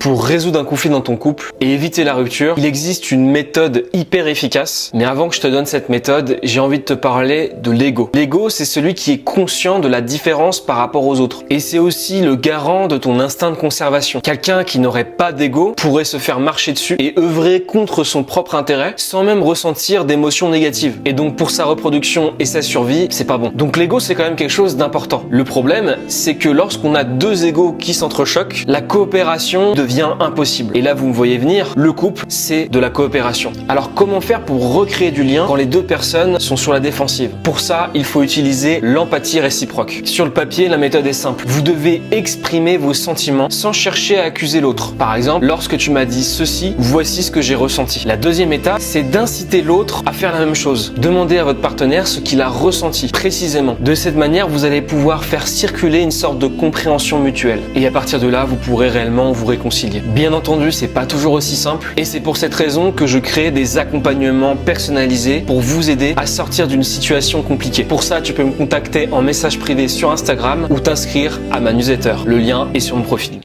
Pour résoudre un conflit dans ton couple et éviter la rupture, il existe une méthode hyper efficace. Mais avant que je te donne cette méthode, j'ai envie de te parler de l'ego. L'ego, c'est celui qui est conscient de la différence par rapport aux autres. Et c'est aussi le garant de ton instinct de conservation. Quelqu'un qui n'aurait pas d'ego pourrait se faire marcher dessus et œuvrer contre son propre intérêt sans même ressentir d'émotions négatives. Et donc pour sa reproduction et sa survie, c'est pas bon. Donc l'ego, c'est quand même quelque chose d'important. Le problème, c'est que lorsqu'on a deux égos qui s'entrechoquent, la coopération devient impossible. Et là, vous me voyez venir, le couple, c'est de la coopération. Alors comment faire pour recréer du lien quand les deux personnes sont sur la défensive? Pour ça, il faut utiliser l'empathie réciproque. Sur le papier, la méthode est simple. Vous devez exprimer vos sentiments sans chercher à accuser l'autre. Par exemple, lorsque tu m'as dit ceci, voici ce que j'ai ressenti. La deuxième étape, c'est d'inciter l'autre à faire la même chose. Demandez à votre partenaire ce qu'il a ressenti précisément. De cette manière, vous allez pouvoir faire circuler une sorte de compréhension mutuelle. Et à partir de là, vous pourrez réellement vous réconcilier. Bien entendu, c'est pas toujours aussi simple et c'est pour cette raison que je crée des accompagnements personnalisés pour vous aider à sortir d'une situation compliquée. Pour ça, tu peux me contacter en message privé sur Instagram ou t'inscrire à ma newsletter. Le lien est sur mon profil.